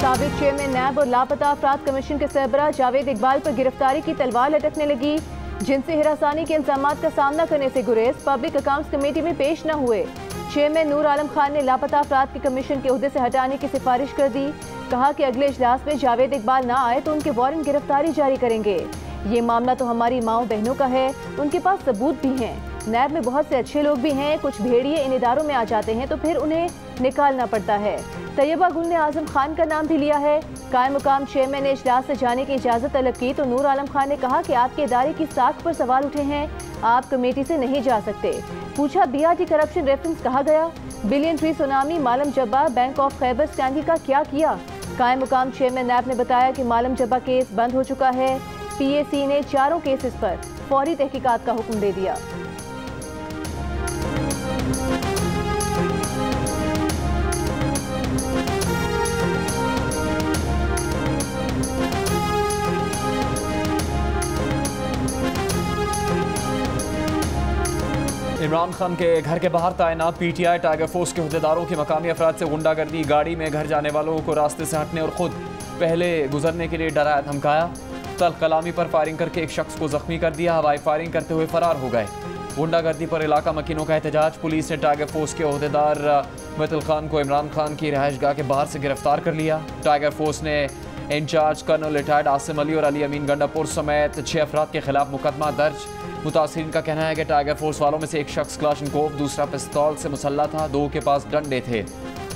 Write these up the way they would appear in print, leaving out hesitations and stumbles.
साबिक चेयरमैन नैब और लापता अफराद कमीशन के सरबराह जावेद इकबाल पर गिरफ्तारी की तलवार लटकने लगी। जिनसे हिरासानी के इल्जामात का सामना करने से गुरेज पब्लिक अकाउंट्स कमेटी में पेश न हुए। चेयरमैन नूर आलम खान ने लापता अफराद के कमीशन के ओहदे से हटाने की सिफारिश कर दी। कहा कि अगले इजलास में जावेद इकबाल ना आए तो उनके वारंट गिरफ्तारी जारी करेंगे। ये मामला तो हमारी माओ बहनों का है, उनके पास सबूत भी हैं। नैब में बहुत से अच्छे लोग भी हैं, कुछ भेड़िए इन इदारों में आ जाते हैं तो फिर उन्हें निकालना पड़ता है। तैयबा गुल ने आजम खान का नाम भी लिया है। कायम मुकाम चेयरमैन ने इजलास से जाने की इजाज़त तलब की तो नूर आलम खान ने कहा कि आपके इदारे की साख पर सवाल उठे हैं, आप कमेटी से नहीं जा सकते। पूछा BRT करप्शन रेफरेंस कहा गया। Billion tree tsunami Malam Jabba bank of Khyber scandal का क्या किया। कायम मुकाम चेयरमैन नैब ने बताया कि मालम जब्बा केस बंद हो चुका है। PAC ने चारों केसेस पर फौरी तहकीकात का हुक्म दे दिया। इमरान खान के घर के बाहर तैनात PTI टाइगर फोर्स के अहदेदारों की मकामी अफराद से गुंडागर्दी, गाड़ी में घर जाने वालों को रास्ते से हटने और खुद पहले गुजरने के लिए डराया धमकाया। तल्ख कलामी पर फायरिंग करके एक शख्स को जख्मी कर दिया। हवाई फायरिंग करते हुए फरार हो गए। गुंडागर्दी पर इलाका मकीनों का एहतजाज। पुलिस ने टाइगर फोर्स के अहदेदार मतल खान को इमरान खान की रहायशगाह के बाहर से गिरफ्तार कर लिया। टाइगर फोर्स ने incharge colonel retired Asim Ali और अली अमीन गंडापुर समेत 6 अफराद के खिलाफ मुकदमा दर्ज। मुतासिरीन का कहना है कि टाइगर फोर्स वालों में से एक शख्स क्लाशनकोव, दूसरा पिस्तौल से मुसल्ला था, 2 के पास डंडे थे।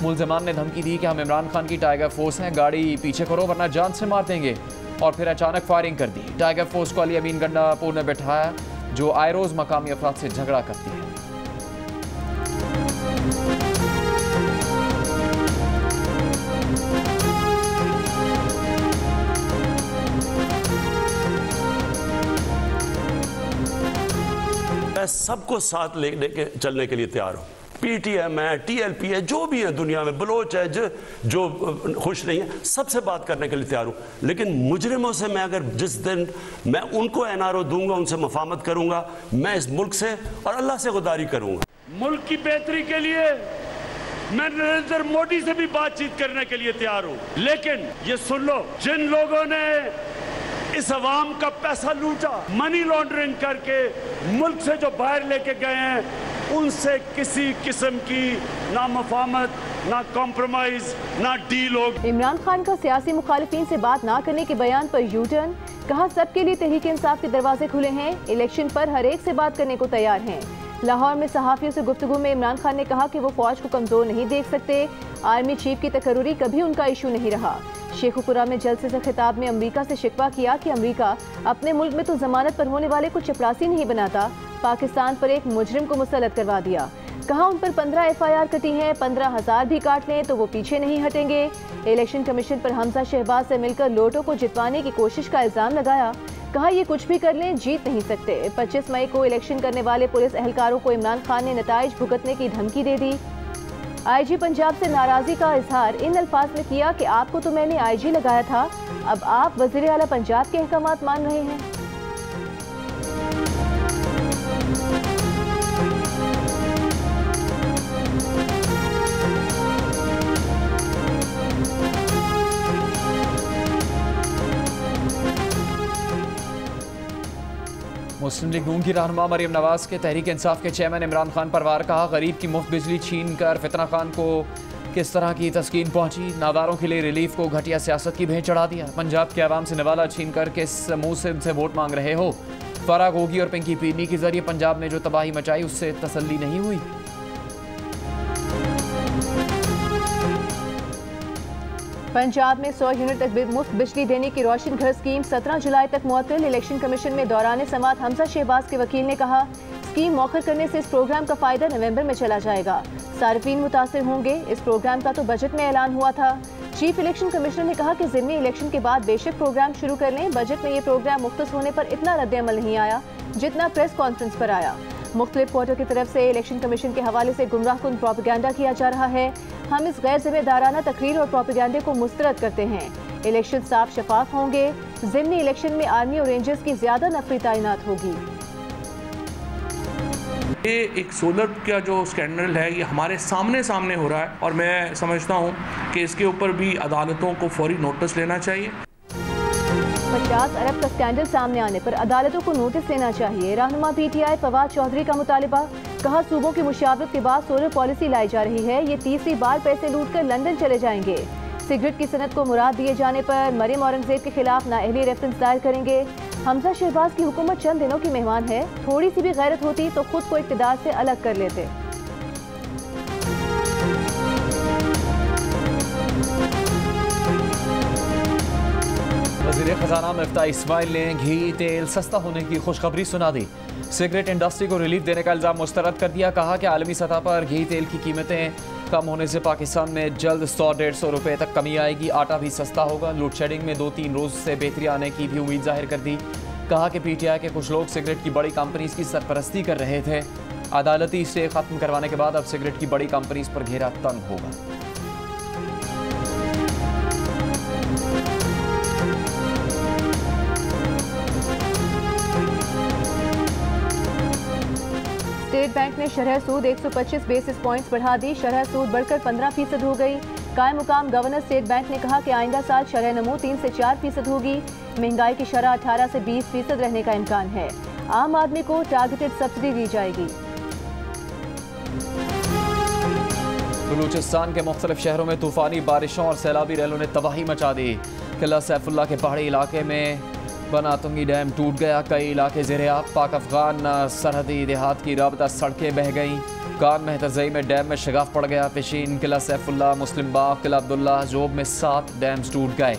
मुलजमान ने धमकी दी कि हम इमरान खान की टाइगर फोर्स हैं, गाड़ी पीछे करो वरना जान से मार देंगे, और फिर अचानक फायरिंग कर दी। टाइगर फोर्स को अली अमीन गंडापुर ने बैठाया जो आए रोज मकामी अफराद से झगड़ा करती है। मैं सबको साथ लेने के चलने के लिए तैयार हूँ। PTM है, TLP है, जो भी है दुनिया में, बलोच है जो खुश नहीं है, सबसे बात करने के लिए तैयार हूँ। लेकिन मुजरिमों से मैं अगर जिस दिन मैं उनको NRO दूंगा, उनसे मफामत करूंगा, मैं इस मुल्क से और अल्लाह से गुदारी करूंगा। मुल्क की बेहतरी के लिए मैं नरेंद्र मोदी से भी बातचीत करने के लिए तैयार हूँ। लेकिन ये सुन लो, जिन लोगों ने इस अवाम का पैसा लूटा, मनी लॉन्ड्रिंग करके मुल्क से जो बाहर लेके गए हैं, उनसे किसी किस्म की ना मफामत, ना कॉम्प्रोमाइज, ना डील होगी। इमरान खान का सियासी मुखालिफिन से बात ना करने के बयान पर यूटर्न। कहा सबके लिए तहरीक इंसाफ के दरवाजे खुले हैं, इलेक्शन पर हर एक से बात करने को तैयार हैं। लाहौर में सहाफियों से गुफ्तगू में इमरान खान ने कहा कि वो फौज को कमजोर नहीं देख सकते। आर्मी चीफ की तकर्रुरी कभी उनका इशू नहीं रहा। शेखुपुरा में जलसे से खिताब में अमरीका से शिकवा किया कि अमरीका अपने मुल्क में तो जमानत पर होने वाले को चपरासी नहीं बनाता, पाकिस्तान पर एक मुजरिम को मुसल्लत करवा दिया। कहा उन पर 15 FIR कटी हैं, 15,000 भी काट लें तो वो पीछे नहीं हटेंगे। इलेक्शन कमीशन पर हमजा शहबाज से मिलकर लोटो को जितवाने की कोशिश का इल्जाम लगाया। कहा ये कुछ भी कर लें, जीत नहीं सकते। 25 मई को इलेक्शन करने वाले पुलिस एहलकारों को इमरान खान ने नताइज भुगतने की धमकी दे दी। IG पंजाब से नाराजगी का इजहार इन अल्फाज में किया कि आपको तो मैंने IG लगाया था, अब आप वज़ीर आला पंजाब के अहकामात मान रहे हैं। मुस्लिम लीग नून की रहनुमा मरियम नवाज के तहरीक इंसाफ के चेयरमैन इमरान खान पर वार। कहा गरीब की मुफ्त बिजली छीन कर फितना खान को किस तरह की तस्कीन पहुंची। नादारों के लिए रिलीफ को घटिया सियासत की भेंट चढ़ा दिया। पंजाब के अवाम से निवाला छीन कर किस मुंह से उनसे वोट मांग रहे हो। फराग होगी और पिंकी पीरनी के जरिए पंजाब में जो तबाही मचाई उससे तसल्ली नहीं हुई। पंजाब में 100 यूनिट तक मुफ्त बिजली देने की रोशन घर स्कीम 17 जुलाई तक मुअत्तल। इलेक्शन कमीशन में दौरान समात हमजा शहबाज के वकील ने कहा स्कीम मौखर करने से इस प्रोग्राम का फायदा नवंबर में चला जाएगा, सार्फिन मुतासिर होंगे। इस प्रोग्राम का तो बजट में ऐलान हुआ था। चीफ इलेक्शन कमिश्नर ने कहा कि ज़िम्मी इलेक्शन के बाद बेशक प्रोग्राम शुरू कर लें, बजट में ये प्रोग्राम मुख्तस होने पर इतना रद्द-ए-अमल नहीं आया जितना प्रेस कॉन्फ्रेंस पर आया। मुख्तलिफ क्वार्टर की तरफ से इलेक्शन कमीशन के हवाले से गुमराहकुन प्रोपेगेंडा किया जा रहा है। हम इस गैर जिम्मेदाराना तकरीर और प्रोपेगेंडे को मुस्तरद करते हैं। इलेक्शन साफ शफाफ होंगे। ज़िम्मी इलेक्शन में आर्मी और रेंजर्स की ज्यादा नफरी तैनात होगी। ये एक सोलर का जो स्कैंडल है ये हमारे सामने हो रहा है और मैं समझता हूँ कि इसके ऊपर भी अदालतों को फौरी नोटिस लेना चाहिए। 50 अरब का स्कैंडल सामने आने पर अदालतों को नोटिस लेना चाहिए। रहनुमा PTI फवाद चौधरी का मुतालिबा। कहा, सूबों की मुशावरत के बाद सोलर पॉलिसी लाई जा रही है। ये तीसरी बार पैसे लूट कर लंदन चले जाएंगे। सिगरेट की सनत को मुराद दिए जाने पर मरियम औरंगजेब के खिलाफ नाअहली रेफरेंस दायर करेंगे। हमजा शहबाज की हुकूमत चंद दिनों की मेहमान है। थोड़ी सी भी गैरत होती तो खुद को इक़्तिदार से अलग कर लेते। वज़ीर ख़ज़ाना मुफ्ती इस्माइल ने घी तेल सस्ता होने की खुशखबरी सुना दी। सिगरेट इंडस्ट्री को रिलीफ देने का इल्ज़ाम मुस्तरद कर दिया। कहा कि आलमी सतह पर घी तेल की कीमतें कम होने से पाकिस्तान में जल्द 100-150 रुपये तक कमी आएगी। आटा भी सस्ता होगा। लोड शेडिंग में 2-3 रोज़ से बेहतरी आने की भी उम्मीद जाहिर कर दी। कहा कि PTI के कुछ लोग सिगरेट की बड़ी कंपनीज की सरपरस्ती कर रहे थे। अदालती स्टे ख़त्म करवाने के बाद अब सिगरेट की बड़ी कंपनीज पर घेरा तंग होगा। स्टेट बैंक ने शरह सूद 125 बेसिस पॉइंट्स बढ़ा दी। शरह सूद बढ़कर 15% हो गई। कायम मुकाम गवर्नर स्टेट बैंक ने कहा कि आइंदा साल शरह नमू 3 से 4% होगी। महंगाई की शरह 18 से 20% रहने का इम्कान है। आम आदमी को टारगेटेड सब्सिडी दी जाएगी। बलूचिस्तान के मुख्तलिफ शहरों में तूफानी बारिशों और सैलाबी रैलों ने तबाही मचा दी। किला सैफुल्ला के पहाड़ी इलाके में बना तुंगी डैम टूट गया। कई इलाके ज़ेर-ए-आब। पाक अफगान सरहदी देहात की राबता सड़कें बह गईं। कान में तज़ई में डैम में शगाफ पड़ गया। पेशीन, किला सैफुल्ला, मुस्लिम बाग, किला अब्दुल्ला, जोब में 7 डैम्स टूट गए।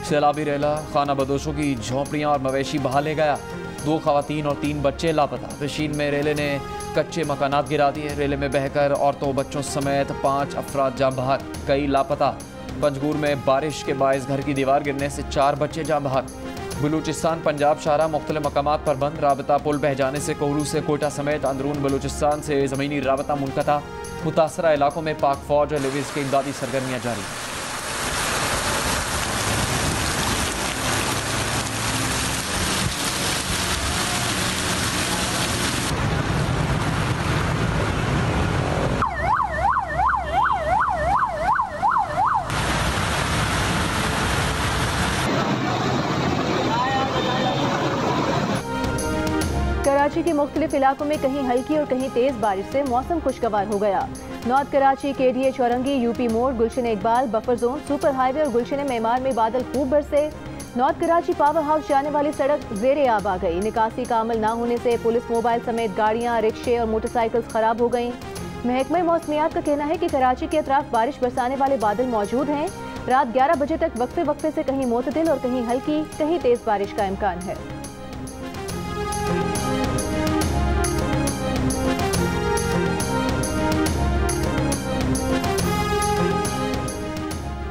सैलाबी रेला खाना बदोशों की झोंपड़ियाँ और मवेशी बहा ले गया। 2 खवातीन और 3 बच्चे लापता। पेशीन में रेले ने कच्चे मकानात गिरा दिए। रेले में बहकर औरतों बच्चों समेत 5 अफराद जाँ बहक, कई लापता। पंजगूर में बारिश के बायस घर की दीवार गिरने से 4 बच्चे जाँ बहक। बलूचिस्तान पंजाब शाहरा मुख्तलिफ मकामात पर बंद। राबता पुल बह जाने से कोहरू से कोयटा समेत अंदरून बलूचिस्तान से ज़मीनी राबता मुनक़ता। मुतासरा इलाकों में पाक फौज और लिविस की इमदादी सरगर्मियाँ जारी। कराची के मुख्तलिफ इलाकों में कहीं हल्की और कहीं तेज बारिश से मौसम खुशगवार हो गया। North Karachi, KDA Chaurangi, UP मोड़, Gulshan Iqbal, buffer zone, super highway और गुलशन मेमार में बादल खूब बरसे। नॉर्थ कराची पावर हाउस जाने वाली सड़क ज़ेर-ए-आब आ गई। निकासी का अमल न होने से पुलिस मोबाइल समेत गाड़ियाँ, रिक्शे और मोटरसाइकिल्स खराब हो गईं। महकमा मौसमियात का कहना है कि कराची के अतराफ बारिश बरसाने वाले बादल मौजूद हैं। रात 11 बजे तक वक्फे वक्फे से कहीं मोतदिल और कहीं हल्की, कहीं तेज बारिश का इम्कान है।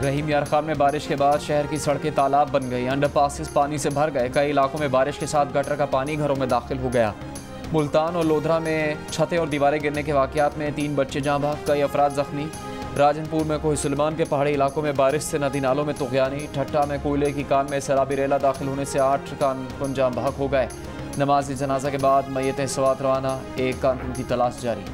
रहीम यार खान में बारिश के बाद शहर की सड़कें तालाब बन गई। अंडरपासेस पानी से भर गए। कई इलाकों में बारिश के साथ गटर का पानी घरों में दाखिल हो गया। मुल्तान और लोधरा में छतें और दीवारें गिरने के वाक़यात में 3 बच्चे जाँ बहक, कई अफराद जख्मी। राजनपुर में कोई सुलेमान के पहाड़ी इलाकों में बारिश से नदी नालों में तुग़यानी। ठट्टा में कोयले की कान में सैलाबी रेला दाखिल होने से 8 कारकुन जाँ बहक हो गए। नमाज जनाजा के बाद मैयतें सवात रवाना, 1 कारकुन की तलाश जारी।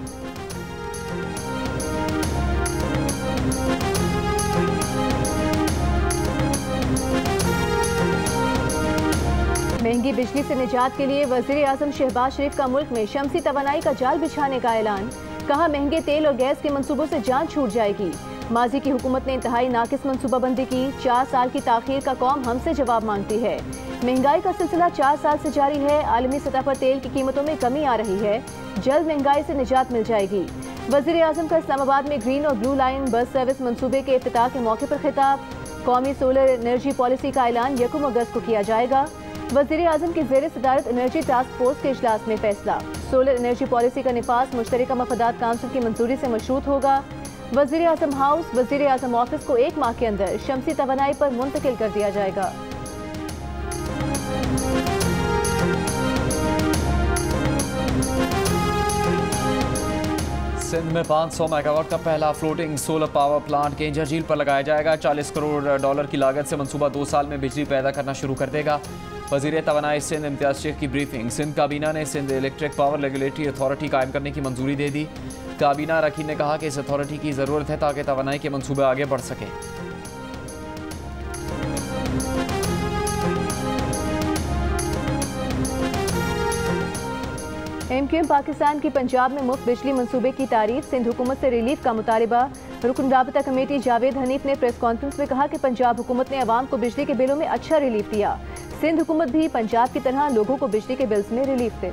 महंगी बिजली से निजात के लिए वज़ीर आज़म शहबाज शरीफ का मुल्क में शमसी तवानाई का जाल बिछाने का ऐलान। कहा, महंगे तेल और गैस के मंसूबों से जान छूट जाएगी। माजी की हुकूमत ने इंतहाई नाकिस मंसूबाबंदी की। 4 साल की ताखीर का कौम हमसे जवाब मांगती है। महंगाई का सिलसिला 4 साल से जारी है। आलमी सतह पर तेल की कीमतों में कमी आ रही है। जल्द महंगाई से निजात मिल जाएगी। वज़ीर आज़म का इस्लामाबाद में ग्रीन और ब्लू लाइन बस सर्विस मंसूबे के इफ्तिताह के मौके पर खिताब। कौमी सोलर एनर्जी पॉलिसी का ऐलान 1 अगस्त को किया जाएगा। वज़ीर आज़म की ज़ेर सदारत एनर्जी टास्क फोर्स के इजलास में फैसला। सोलर एनर्जी पॉलिसी का निफाज मुश्तरका मफादात काउंसिल की मंजूरी से मशरूत होगा। वज़ीर आज़म हाउस, वज़ीर आज़म ऑफिस को 1 माह के अंदर शमसी तवानाई पर मुंतकिल कर दिया जाएगा। सिंध में 500 मेगावाट का पहला floating solar power plant Keonjhar झील पर लगाया जाएगा। $40 करोड़ की लागत से मंसूबा 2 साल में बिजली पैदा करना शुरू कर देगा। वज़ीर तवानाई सिंध इम्तियाज़ शेख की ब्रीफिंग। सिंध काबीना ने Sindh electric power regulatory authority कायम करने की मंजूरी दे दी। काबीना अरकान ने कहा कि इस अथॉरिटी की ज़रूरत है ताकि तवानाई के मनसूबे आगे बढ़ सकें। MQM पाकिस्तान की पंजाब में मुफ्त बिजली मंसूबे की तारीफ। सिंध हुकूमत से रिलीफ का मुतालबा। रुकन राबता कमेटी जावेद हनीफ ने प्रेस कॉन्फ्रेंस में कहा कि पंजाब हुकूमत ने अवाम को बिजली के बिलों में अच्छा रिलीफ दिया। सिंध हुकूमत भी पंजाब की तरह लोगों को बिजली के बिल्स में रिलीफ दे।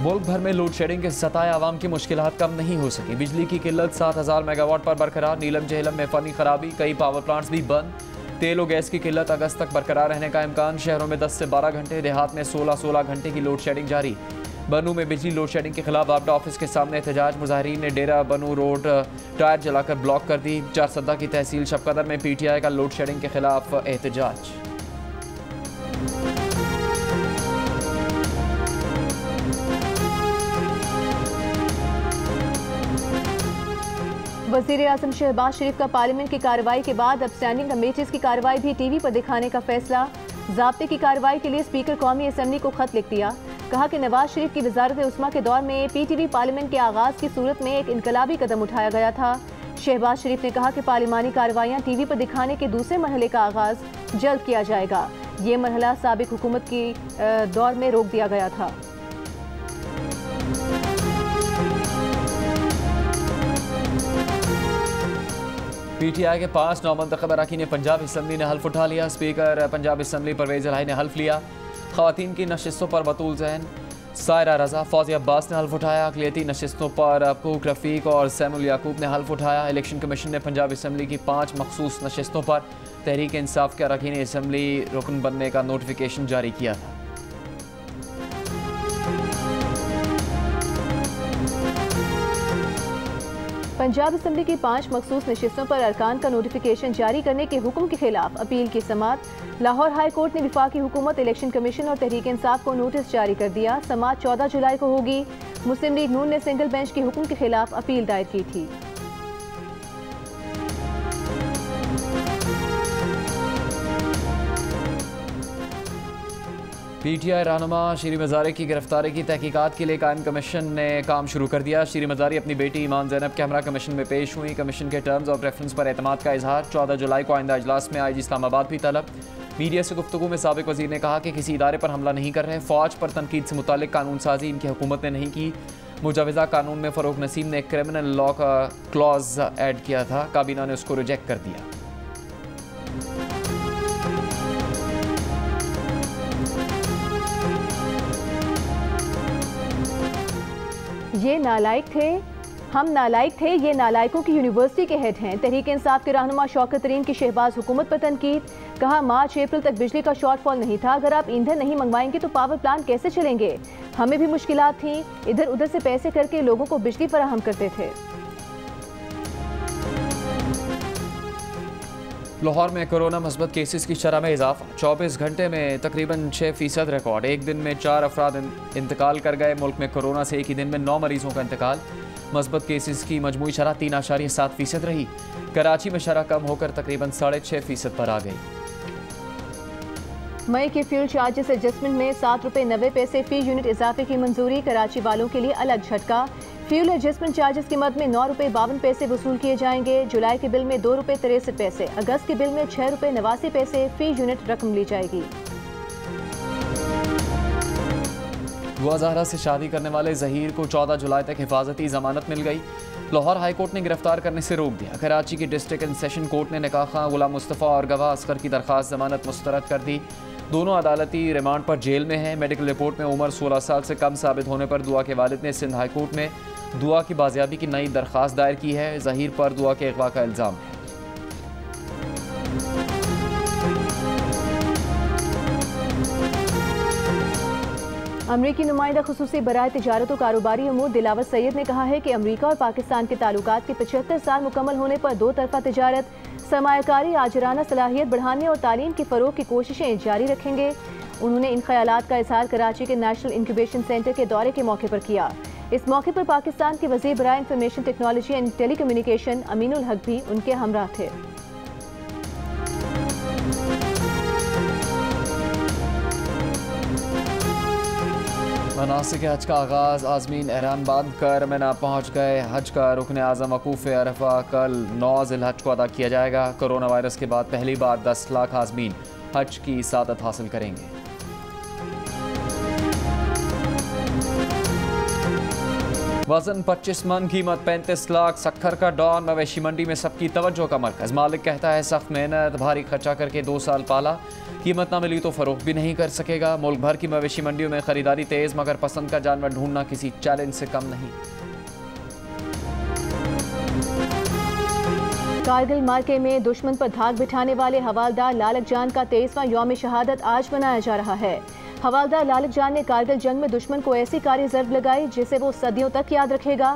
मुल्क भर में लोड शेडिंग के सताए आवाम की मुश्किलात कम नहीं हो सकी। बिजली की किल्लत 7000 मेगावाट पर बरकरार। नीलम जहलम में फनी खराबी, कई पावर प्लांट्स भी बंद। तेल और गैस की किल्लत अगस्त तक बरकरार रहने का इम्कान। शहरों में 10 से 12 घंटे, देहात में 16-16 घंटे की लोड शेडिंग जारी। बनू में बिजली लोड शेडिंग के खिलाफ आपदा ऑफिस के सामने एहतजाज। मुजाहिरीन ने डेरा बनू रोड टायर जलाकर ब्लॉक कर दी। चारसद्दा की तहसील शबकदर में PTI का लोड शेडिंग के खिलाफ एहतजाज। वज़ीर आज़म शहबाज शरीफ का पार्लियामेंट की कार्रवाई के बाद अब स्टैंडिंग कमेटीज की कार्रवाई भी TV पर दिखाने का फैसला। ज़ाब्ते की कार्रवाई के लिए स्पीकर कौमी असम्बली को खत लिख दिया। कहा कि नवाज शरीफ की वज़ारत उस्मा के दौर में PTV पार्लियामेंट के आगाज़ की सूरत में एक इनकलाबी कदम उठाया गया था। शहबाज शरीफ ने कहा कि पार्लिमानी कार्रवाइयाँ TV पर दिखाने के दूसरे मरहले का आगाज़ जल्द किया जाएगा। ये मरहला साबिक हुकूमत की दौर में रोक दिया गया था। PTI के 5 नौमंतखब अरकान पंजाब असम्बली ने हल्फ उठा लिया। स्पीकर पंजाब असम्बली परवेज़ इलाही ने हल्फ लिया। ख़वातीन की नशिस्तों पर बतूल ज़ैन, सायरा रज़ा, फौजिया अब्बास ने हल्फ उठाया। अक़लियती नशिस्तों पर अबकूक रफ़ीक और सैमुल याकूब ने हल्फ उठाया। इलेक्शन कमीशन ने पंजाब असम्बली की 5 मखसूस नशिस्तों पर तहरीक इंसाफ के अरकान असम्बली रुकन बनने का नोटिफिकेशन जारी किया था। पंजाब असम्बली की 5 मखसूस नशिस्तों पर अरकान का नोटिफिकेशन जारी करने के हुक्म के खिलाफ अपील की समाअत। लाहौर हाई कोर्ट ने विफाकी हुकूमत, इलेक्शन कमीशन और तहरीक इंसाफ को नोटिस जारी कर दिया। समाअत 14 जुलाई को होगी। मुस्लिम लीग नून ने सिंगल बेंच के हुक्म के खिलाफ अपील दायर की थी। PTI रहनुमा शीरी मज़ारी की गिरफ्तारी की तहकीकात के लिए कायम कमीशन ने काम शुरू कर दिया। शीरी मज़ारी अपनी बेटी ईमान ज़ैनब के हमरा कमीशन में पेश हुई। कमीशन के टर्म्स ऑफ रेफरेंस पर एतमाद का इजहार। 14 जुलाई को आइंदा इजलास में IG इस्लामाबाद भी तलब। मीडिया से गुफ्तगू में साबिक वज़ीर ने कहा कि किसी इदारे पर हमला नहीं कर रहे। फ़ौज पर तनकीद से मुतालिक कानून साजी इनकी हुकूमत ने नहीं की। मुजवज़ा कानून में फ़रूक नसीम ने क्रिमिनल लॉ का क्लॉज ऐड किया था। काबीना ने उसको रिजेक्ट कर दिया। ये नालायक थे, हम नालायक थे, ये नालायकों की यूनिवर्सिटी के हेड हैं। तहरीक इंसाफ के रहनुमा शौकत तरीन की शहबाज हुकूमत पर तनकीद। कहा मार्च अप्रैल तक बिजली का शॉर्टफॉल नहीं था। अगर आप ईंधन नहीं मंगवाएंगे तो पावर प्लांट कैसे चलेंगे? हमें भी मुश्किलात थी, इधर उधर से पैसे करके लोगों को बिजली फराहम करते थे। लाहौर में कोरोना मस्बत केसेस की शरह में इजाफा। 24 घंटे में तकरीबन 6% रिकॉर्ड। एक दिन में 4 अफराद इंतकाल कर गए। मुल्क में कोरोना से एक ही दिन में 9 मरीजों का इंतकाल। मस्बत केसेस की मजमूई शरह 3.7% रही। कराची में शरह कम होकर तकरीबन 6.5% पर आ गई। मई के फ्यूल चार्जेस एडजस्टमेंट में ₹7.90 फी यूनिट इजाफे की मंजूरी। कराची वालों के लिए अलग झटका। फ्यूल एडजस्टमेंट चार्जेस की मद में ₹9.52 वसूल किए जाएंगे। जुलाई के बिल में ₹2.63, अगस्त के बिल में ₹6.89 फी यूनिट रकम ली जाएगी। बुआ ज़हरा से शादी करने वाले ज़हीर को 14 जुलाई तक हिफाजती जमानत मिल गई। लाहौर हाई कोर्ट ने गिरफ्तार करने से रोक दिया। कराची की डिस्ट्रिक्ट एंड सेशन कोर्ट ने निकाह खां गुलाम मुस्तफ़ा और गवाह असगर की दरख्वास्त जमानत मुस्तरद कर दी। दोनों अदालती रिमांड पर जेल में हैं। मेडिकल रिपोर्ट में उम्र 16 साल से कम साबित होने पर दुआ के वालिद ने सिंध हाई कोर्ट में दुआ की बाजियाबी की नई दरख्वास्त दायर की है। ज़हीर पर दुआ के अगवा का इल्ज़ाम है। अमरीकी नुमाइंदा खुसूसी बराए तिजारत और कारोबारी अमूर दिलावर सैयद ने कहा है कि अमरीका और पाकिस्तान के ताल्लुकात के 75 साल मुकम्मल होने पर 2 तरफा तिजारत, सरमायाकारी, आजराना सलाहियत बढ़ाने और तालीम की फ़रोग की कोशिशें जारी रखेंगे। उन्होंने इन ख्यालात का इजहार कराची के नेशनल इंक्यूबेशन सेंटर के दौरे के मौके पर किया। इस मौके पर पाकिस्तान के वज़ीर बराए information technology and telecommunication Aminul Haque भी उनके हमरा थे। मनासिक हज का आगाज़ आज़मीन एहराम बांध कर मिना पहुँच गए। हज का रुकन आज़म वकूफ़ अरफा कल 9 ज़िलहज को अदा किया जाएगा। कोरोना वायरस के बाद पहली बार 10 लाख आज़मीन हज की सादत हासिल करेंगे। वजन 25 मन, कीमत 35 लाख। सक्खर का डॉन मवेशी मंडी में सबकी तवज्जो का मरकज। मालिक कहता है सख्त मेहनत भारी खर्चा करके 2 साल पाला, कीमत ना मिली तो फरोख्त भी नहीं कर सकेगा। मुल्क भर की मवेशी मंडियों में खरीदारी तेज, मगर पसंद का जानवर ढूंढना किसी चैलेंज से कम नहीं। कारगिल मार्के में दुश्मन पर धाक बिठाने वाले हवालदार लालक जान का 23वां यौम शहादत आज मनाया जा रहा है। हवालदार लालक जान ने कारगिल जंग में दुश्मन को ऐसी कारी ज़र्ब लगाई जिसे वो सदियों तक याद रखेगा।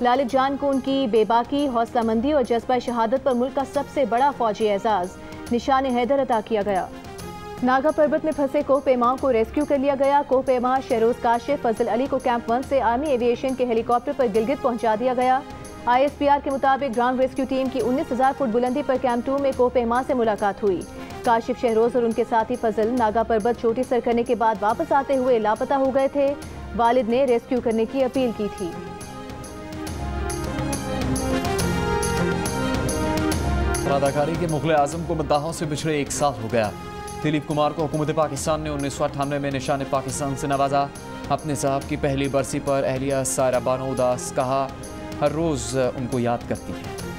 लालक जान को उनकी बेबाकी, हौसलामंदी और जज्बा शहादत पर मुल्क का सबसे बड़ा फौजी एजाज़ निशान हैदर अता किया गया। नागा पर्वत में फंसे कोहपेमाओं को रेस्क्यू कर लिया गया। कोहपेमा शहरोज काशिफ फजल अली को कैंप 1 से आर्मी एविएशन के हेलीकॉप्टर पर गिलगित पहुंचा दिया गया। ISPR के मुताबिक ग्राउंड रेस्क्यू टीम की 19,000 फुट बुलंदी पर कैंप 2 में कोहपेमा से मुलाकात हुई। काशिफ शहरोज और उनके साथी फजल नागा पर्वत चोटी सर करने के बाद वापस आते हुए लापता हो गए थे। वालिद ने रेस्क्यू करने की अपील की थी। अदाकारी के मुग़ल आज़म को मद्दाहों से पिछड़े 1 साल हो गया। दिलीप कुमार को हुकूमत पाकिस्तान ने 1998 में निशान पाकिस्तान से नवाजा। अपने साहब की पहली बरसी पर अहलिया सारा बानो उदास कहा, हर रोज़ उनको याद करती है।